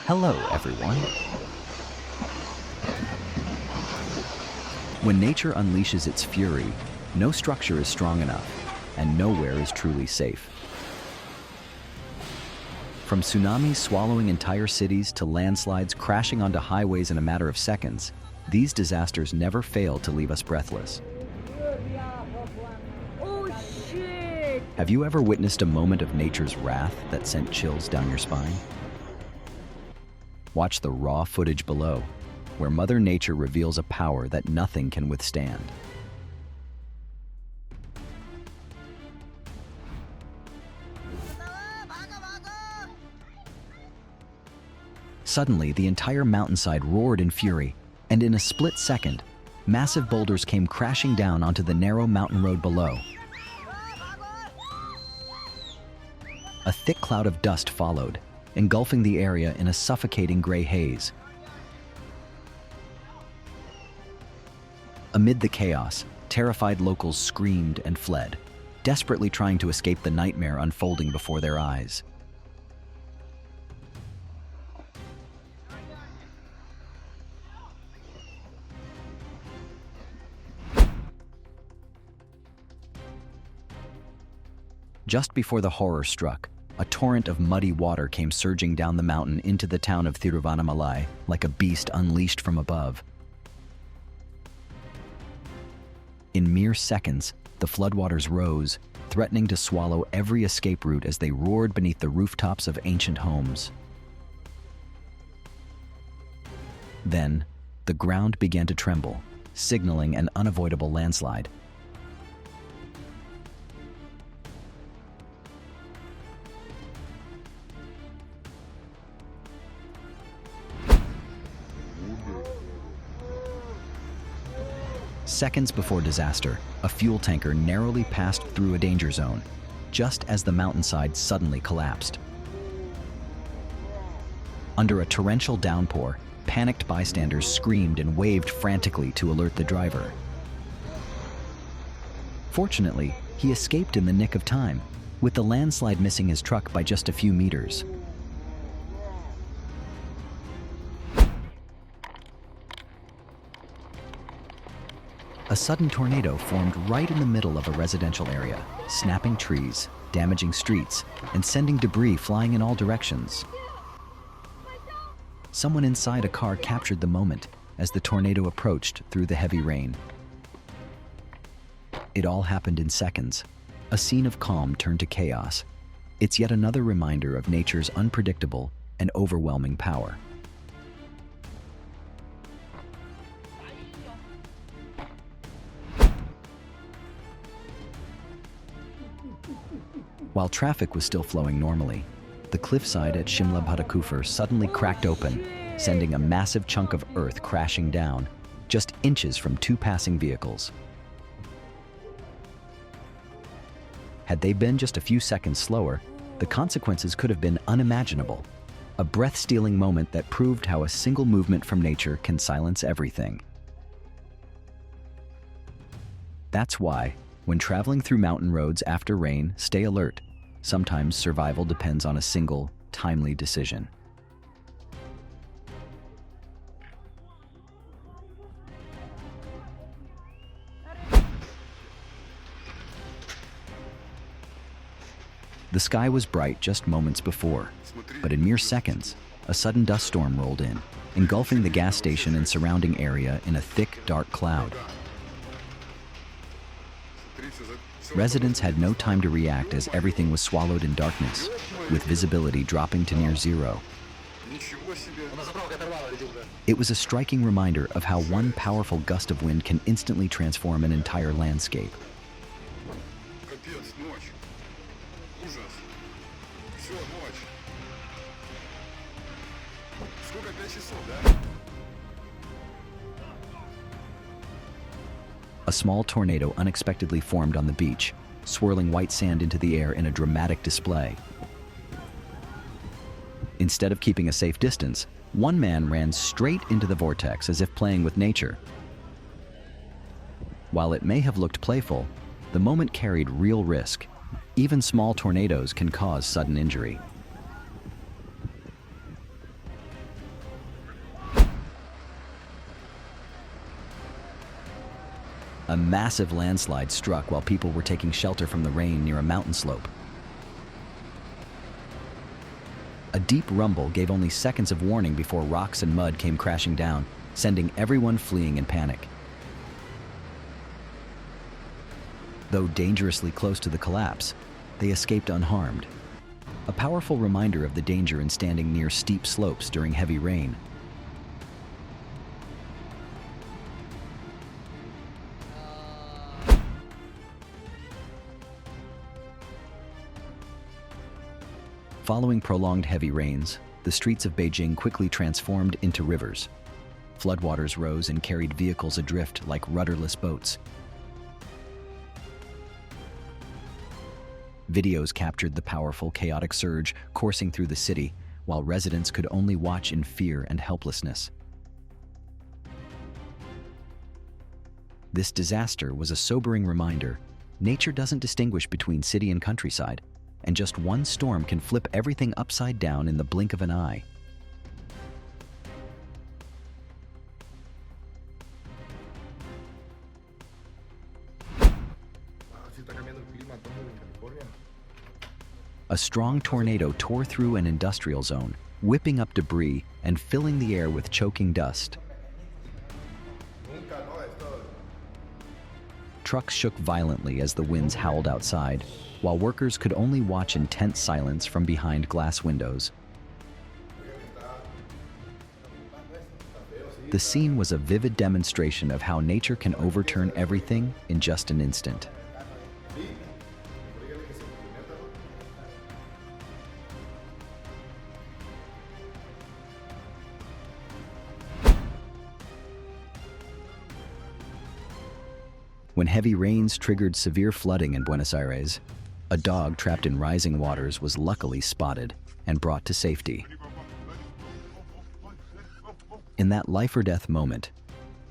Hello, everyone. When nature unleashes its fury, no structure is strong enough, and nowhere is truly safe. From tsunamis swallowing entire cities to landslides crashing onto highways in a matter of seconds, these disasters never fail to leave us breathless. Oh shit! Have you ever witnessed a moment of nature's wrath that sent chills down your spine? Watch the raw footage below, where Mother Nature reveals a power that nothing can withstand. Suddenly, the entire mountainside roared in fury, and in a split second, massive boulders came crashing down onto the narrow mountain road below. A thick cloud of dust followed, engulfing the area in a suffocating gray haze. Amid the chaos, terrified locals screamed and fled, desperately trying to escape the nightmare unfolding before their eyes. Just before the horror struck, a torrent of muddy water came surging down the mountain into the town of Thiruvannamalai like a beast unleashed from above. In mere seconds, the floodwaters rose, threatening to swallow every escape route as they roared beneath the rooftops of ancient homes. Then, the ground began to tremble, signaling an unavoidable landslide. Seconds before disaster, a fuel tanker narrowly passed through a danger zone, just as the mountainside suddenly collapsed. Under a torrential downpour, panicked bystanders screamed and waved frantically to alert the driver. Fortunately, he escaped in the nick of time, with the landslide missing his truck by just a few meters. A sudden tornado formed right in the middle of a residential area, snapping trees, damaging streets, and sending debris flying in all directions. Someone inside a car captured the moment as the tornado approached through the heavy rain. It all happened in seconds. A scene of calm turned to chaos. It's yet another reminder of nature's unpredictable and overwhelming power. While traffic was still flowing normally, the cliffside at Shimla Bhatakufar suddenly cracked open, sending a massive chunk of earth crashing down, just inches from two passing vehicles. Had they been just a few seconds slower, the consequences could have been unimaginable. A breath-stealing moment that proved how a single movement from nature can silence everything. That's why, when traveling through mountain roads after rain, stay alert. Sometimes survival depends on a single, timely decision. The sky was bright just moments before, but in mere seconds, a sudden dust storm rolled in, engulfing the gas station and surrounding area in a thick, dark cloud. Residents had no time to react as everything was swallowed in darkness, with visibility dropping to near zero. It was a striking reminder of how one powerful gust of wind can instantly transform an entire landscape. A small tornado unexpectedly formed on the beach, swirling white sand into the air in a dramatic display. Instead of keeping a safe distance, one man ran straight into the vortex as if playing with nature. While it may have looked playful, the moment carried real risk. Even small tornadoes can cause sudden injury. A massive landslide struck while people were taking shelter from the rain near a mountain slope. A deep rumble gave only seconds of warning before rocks and mud came crashing down, sending everyone fleeing in panic. Though dangerously close to the collapse, they escaped unharmed. A powerful reminder of the danger in standing near steep slopes during heavy rain. Following prolonged heavy rains, the streets of Beijing quickly transformed into rivers. Floodwaters rose and carried vehicles adrift like rudderless boats. Videos captured the powerful, chaotic surge coursing through the city, while residents could only watch in fear and helplessness. This disaster was a sobering reminder: nature doesn't distinguish between city and countryside, and just one storm can flip everything upside down in the blink of an eye. A strong tornado tore through an industrial zone, whipping up debris and filling the air with choking dust. Trucks shook violently as the winds howled outside, while workers could only watch in tense silence from behind glass windows. The scene was a vivid demonstration of how nature can overturn everything in just an instant. When heavy rains triggered severe flooding in Buenos Aires, a dog trapped in rising waters was luckily spotted and brought to safety. In that life-or-death moment,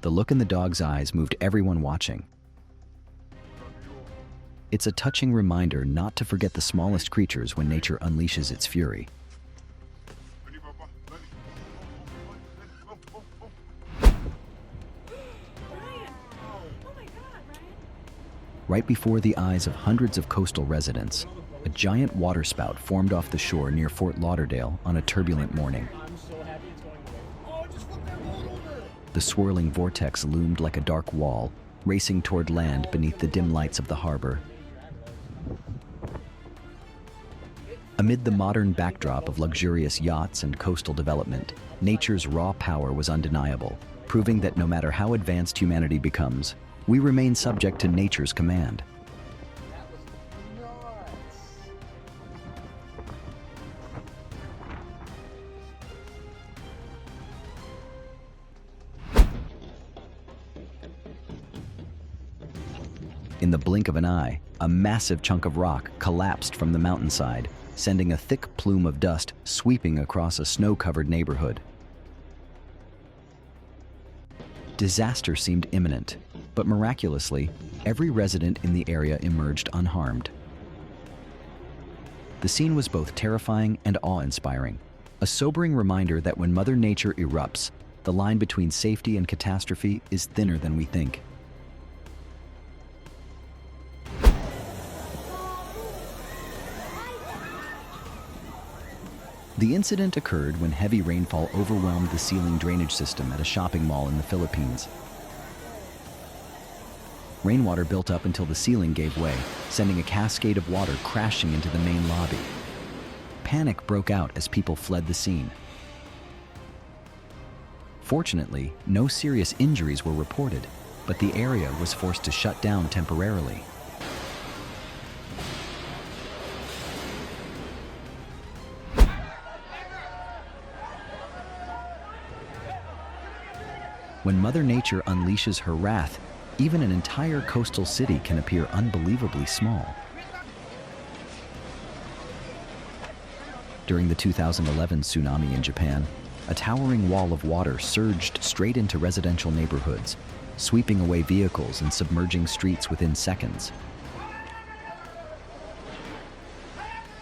the look in the dog's eyes moved everyone watching. It's a touching reminder not to forget the smallest creatures when nature unleashes its fury. Right before the eyes of hundreds of coastal residents, a giant waterspout formed off the shore near Fort Lauderdale on a turbulent morning. The swirling vortex loomed like a dark wall, racing toward land beneath the dim lights of the harbor. Amid the modern backdrop of luxurious yachts and coastal development, nature's raw power was undeniable, proving that no matter how advanced humanity becomes, we remain subject to nature's command. In the blink of an eye, a massive chunk of rock collapsed from the mountainside, sending a thick plume of dust sweeping across a snow-covered neighborhood. Disaster seemed imminent, but miraculously, every resident in the area emerged unharmed. The scene was both terrifying and awe-inspiring, a sobering reminder that when Mother Nature erupts, the line between safety and catastrophe is thinner than we think. The incident occurred when heavy rainfall overwhelmed the ceiling drainage system at a shopping mall in the Philippines. Rainwater built up until the ceiling gave way, sending a cascade of water crashing into the main lobby. Panic broke out as people fled the scene. Fortunately, no serious injuries were reported, but the area was forced to shut down temporarily. When Mother Nature unleashes her wrath, even an entire coastal city can appear unbelievably small. During the 2011 tsunami in Japan, a towering wall of water surged straight into residential neighborhoods, sweeping away vehicles and submerging streets within seconds.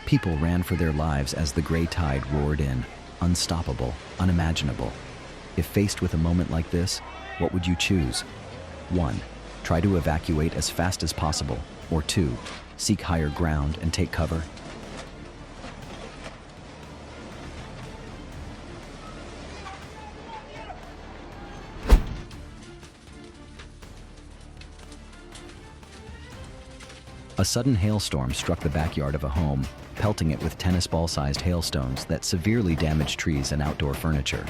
People ran for their lives as the gray tide roared in, unstoppable, unimaginable. If faced with a moment like this, what would you choose? 1. Try to evacuate as fast as possible. Or 2, seek higher ground and take cover. A sudden hailstorm struck the backyard of a home, pelting it with tennis ball-sized hailstones that severely damaged trees and outdoor furniture.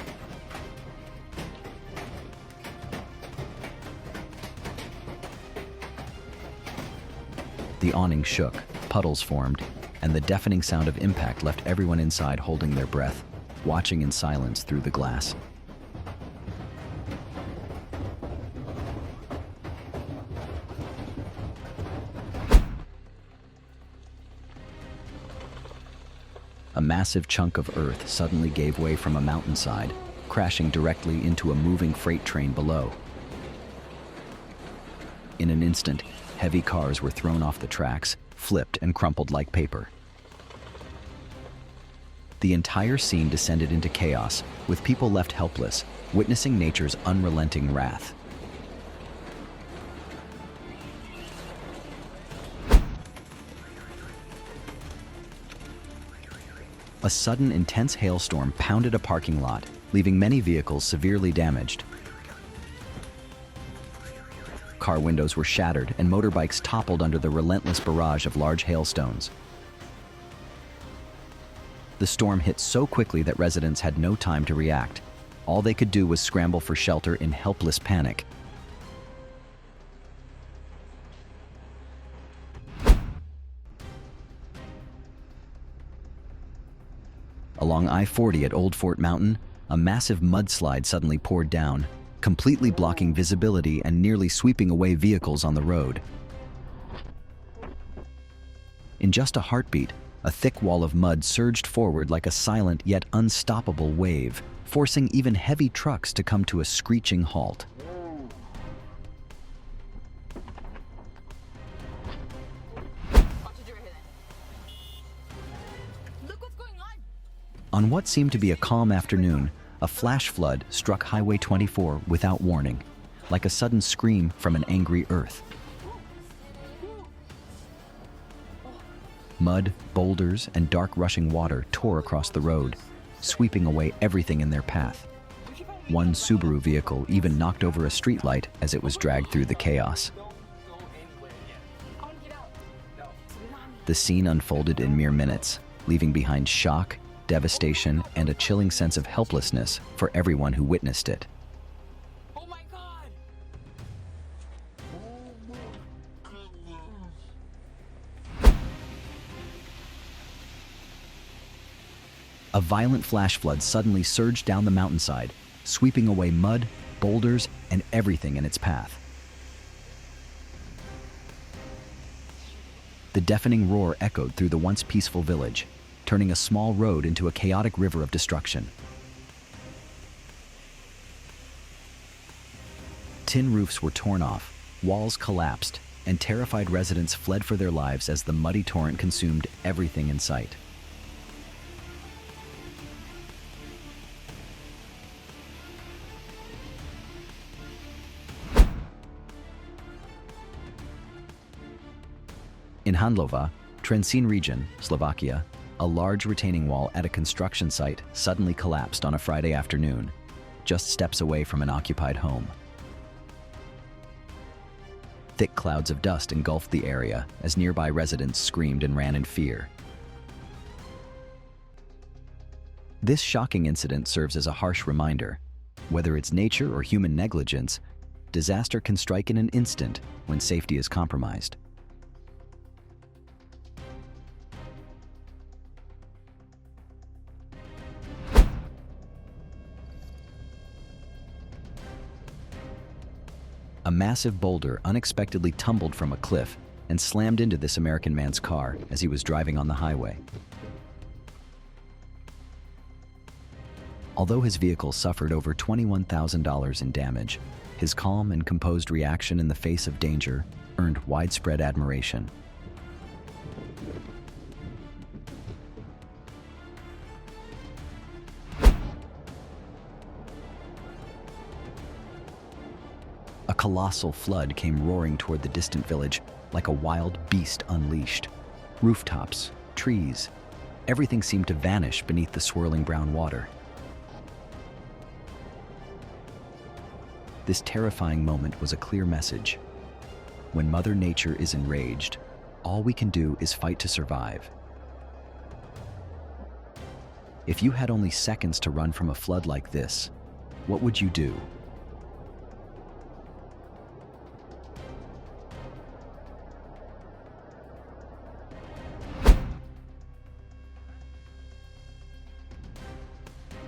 The awning shook, puddles formed, and the deafening sound of impact left everyone inside holding their breath, watching in silence through the glass. A massive chunk of earth suddenly gave way from a mountainside, crashing directly into a moving freight train below. In an instant, heavy cars were thrown off the tracks, flipped and crumpled like paper. The entire scene descended into chaos, with people left helpless, witnessing nature's unrelenting wrath. A sudden, intense hailstorm pounded a parking lot, leaving many vehicles severely damaged. Car windows were shattered and motorbikes toppled under the relentless barrage of large hailstones. The storm hit so quickly that residents had no time to react. All they could do was scramble for shelter in helpless panic. Along I-40 at Old Fort Mountain, a massive mudslide suddenly poured down, completely blocking visibility and nearly sweeping away vehicles on the road. In just a heartbeat, a thick wall of mud surged forward like a silent yet unstoppable wave, forcing even heavy trucks to come to a screeching halt. On what seemed to be a calm afternoon, a flash flood struck Highway 24 without warning, like a sudden scream from an angry earth. Mud, boulders, and dark rushing water tore across the road, sweeping away everything in their path. One Subaru vehicle even knocked over a streetlight as it was dragged through the chaos. The scene unfolded in mere minutes, leaving behind shock, devastation, and a chilling sense of helplessness for everyone who witnessed it. Oh my God! A violent flash flood suddenly surged down the mountainside, sweeping away mud, boulders, and everything in its path. The deafening roar echoed through the once peaceful village, turning a small road into a chaotic river of destruction. Tin roofs were torn off, walls collapsed, and terrified residents fled for their lives as the muddy torrent consumed everything in sight. In Handlova, Trenčín region, Slovakia, a large retaining wall at a construction site suddenly collapsed on a Friday afternoon, just steps away from an occupied home. Thick clouds of dust engulfed the area as nearby residents screamed and ran in fear. This shocking incident serves as a harsh reminder. Whether it's nature or human negligence, disaster can strike in an instant when safety is compromised. A massive boulder unexpectedly tumbled from a cliff and slammed into this American man's car as he was driving on the highway. Although his vehicle suffered over $21,000 in damage, his calm and composed reaction in the face of danger earned widespread admiration. A colossal flood came roaring toward the distant village like a wild beast unleashed. Rooftops, trees, everything seemed to vanish beneath the swirling brown water. This terrifying moment was a clear message. When Mother Nature is enraged, all we can do is fight to survive. If you had only seconds to run from a flood like this, what would you do?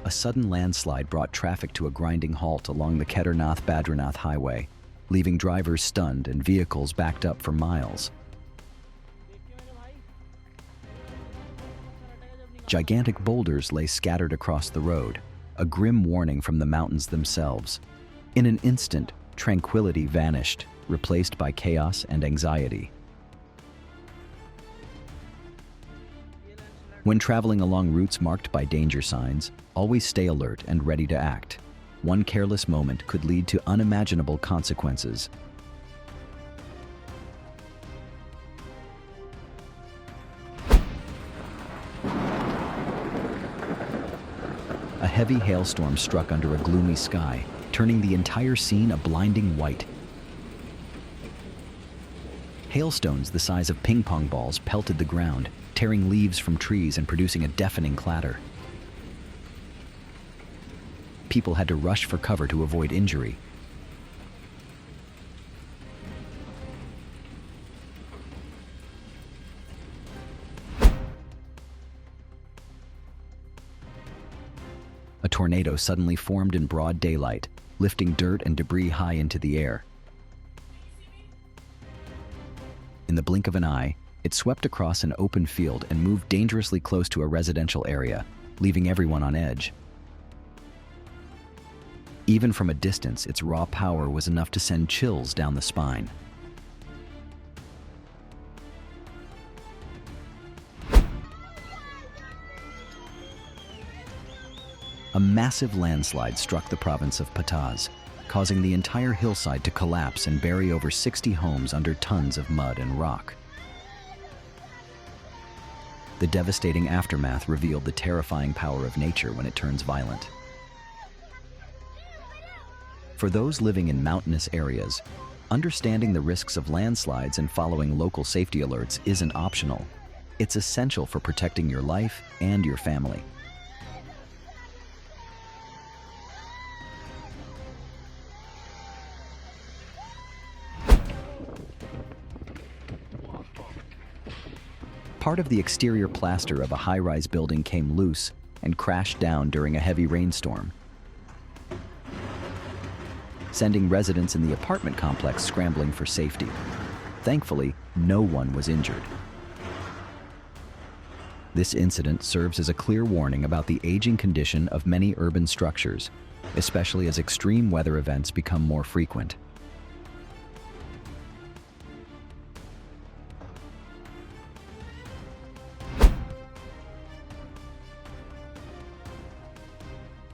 A sudden landslide brought traffic to a grinding halt along the Kedarnath-Badrinath highway, leaving drivers stunned and vehicles backed up for miles. Gigantic boulders lay scattered across the road, a grim warning from the mountains themselves. In an instant, tranquility vanished, replaced by chaos and anxiety. When traveling along routes marked by danger signs, always stay alert and ready to act. One careless moment could lead to unimaginable consequences. A heavy hailstorm struck under a gloomy sky, turning the entire scene a blinding white. Hailstones the size of ping-pong balls pelted the ground, tearing leaves from trees and producing a deafening clatter. People had to rush for cover to avoid injury. A tornado suddenly formed in broad daylight, lifting dirt and debris high into the air. In the blink of an eye, it swept across an open field and moved dangerously close to a residential area, leaving everyone on edge. Even from a distance, its raw power was enough to send chills down the spine. A massive landslide struck the province of Pataz, causing the entire hillside to collapse and bury over 60 homes under tons of mud and rock. The devastating aftermath revealed the terrifying power of nature when it turns violent. For those living in mountainous areas, understanding the risks of landslides and following local safety alerts isn't optional. It's essential for protecting your life and your family. Part of the exterior plaster of a high-rise building came loose and crashed down during a heavy rainstorm, sending residents in the apartment complex scrambling for safety. Thankfully, no one was injured. This incident serves as a clear warning about the aging condition of many urban structures, especially as extreme weather events become more frequent.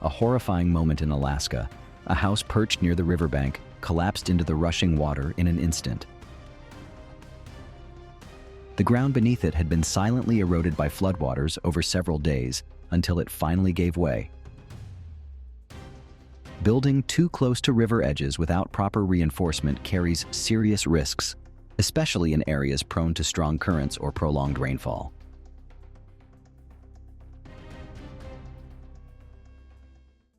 A horrifying moment in Alaska. A house perched near the riverbank collapsed into the rushing water in an instant. The ground beneath it had been silently eroded by floodwaters over several days until it finally gave way. Building too close to river edges without proper reinforcement carries serious risks, especially in areas prone to strong currents or prolonged rainfall.